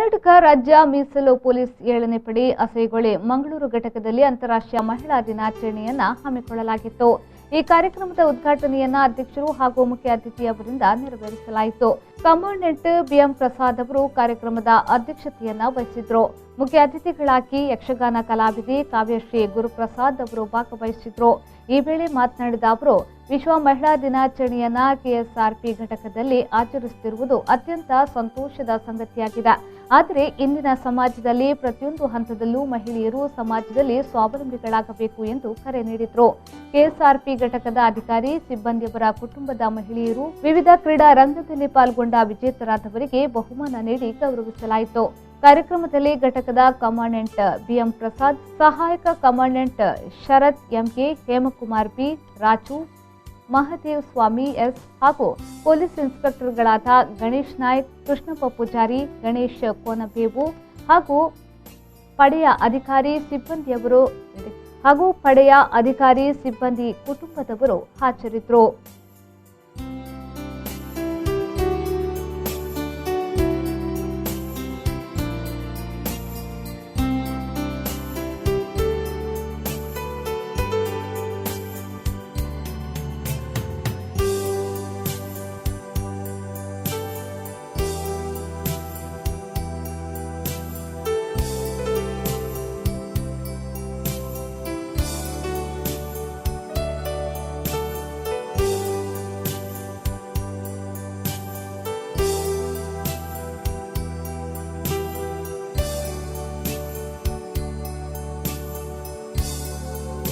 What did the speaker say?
ಕರ್ನಾಟಕ ರಾಜ್ಯ ಮೀಸಲು ಪೊಲೀಸ್ 7ನೇ ಪಡೆ ಅಸೈಗೊಳಿ ಮಂಗಳೂರು ಘಟಕದಲ್ಲಿ ಅಂತಾರಾಷ್ಟ್ರೀಯ ಮಹಿಳಾ ದಿನಾಚರಣೆಯನ್ನ ಹಮ್ಮಿಕೊಳ್ಳಲಾಗಿತ್ತು. ಈ ಕಾರ್ಯಕ್ರಮದ ಉದ್ಘಾಟನೆಯನ್ನ ಅಧ್ಯಕ್ಷರು ಹಾಗೂ ಮುಖ್ಯ ಅತಿಥಿಯವರಿಂದ ನೆರವೇರಿಸಲಾಯಿತು. ಕಮಾಂಡೆಂಟ್ ಬಿಎಂ ಪ್ರಸಾದ್ ಅವರು ಕಾರ್ಯಕ್ರಮದ ಅಧ್ಯಕ್ಷತೆಯನ್ನ ವಹಿಸಿದ್ರು. ಮುಖ್ಯ ಅತಿಥಿಗಳಾಗಿ ಯಕ್ಷಗಾನ ಕಲಾವಿದೆ ಕಾವ್ಯಶ್ರೀ ಗುರುಪ್ರಸಾದ್ ಅವರು ಭಾಗವಹಿಸಿದ್ರು. ಈ ವೇಳೆ ಮಾತನಾಡಿದ ಅವರು, ವಿಶ್ವ ಮಹಿಳಾ ದಿನಾಚರಣೆಯನ್ನ ಕೆಎಸ್ಆರ್ಪಿ ಘಟಕದಲ್ಲಿ ಆಚರಿಸುತ್ತಿರುವುದು ಅತ್ಯಂತ ಸಂತೋಷದ ಸಂಗತಿಯಾಗಿದೆ. ಆದರೆ ಇಂದಿನ ಸಮಾಜದಲ್ಲಿ ಪ್ರತಿಯೊಂದು ಹಂತದಲ್ಲೂ ಮಹಿಳೆಯರು ಸಮಾಜದಲ್ಲಿ ಸ್ವಾವಲಂಬಿಗಳಾಗಬೇಕು ಎಂದು ಕರೆ ನೀಡಿದರು. ಕೆಎಸ್ಆರ್ಪಿ ಘಟಕದ ಅಧಿಕಾರಿ ಸಿಬ್ಬಂದಿಯವರ ಕುಟುಂಬದ ಮಹಿಳೆಯರು ವಿವಿಧ ಕ್ರೀಡಾ ರಂಗದಲ್ಲಿ ಪಾಲ್ಗೊಂಡ ವಿಜೇತರಾದವರಿಗೆ ಬಹುಮಾನ ನೀಡಿ ಗೌರವಿಸಲಾಯಿತು. ಕಾರ್ಯಕ್ರಮದಲ್ಲಿ ಘಟಕದ ಕಮಾಂಡೆಂಟ್ ಬಿಎಂ ಪ್ರಸಾದ್, ಸಹಾಯಕ ಕಮಾಂಡೆಂಟ್ ಶರತ್ ಎಂಕೆ, ಹೇಮಕುಮಾರ್ ಬಿ, ರಾಜು, ಮಹದೇವ್ ಸ್ವಾಮಿ ಎಸ್ ಹಾಗೂ ಪೊಲೀಸ್ ಇನ್ಸ್ಪೆಕ್ಟರ್ಗಳಾದ ಗಣೇಶ್ ನಾಯ್ಕ್, ಕೃಷ್ಣಪ್ಪ ಪೂಜಾರಿ, ಗಣೇಶ್ ಕೋನಬೇವು ಹಾಗೂ ಪಡೆಯ ಅಧಿಕಾರಿ ಸಿಬ್ಬಂದಿ ಕುಟುಂಬದವರು ಹಾಜರಿದ್ದರು.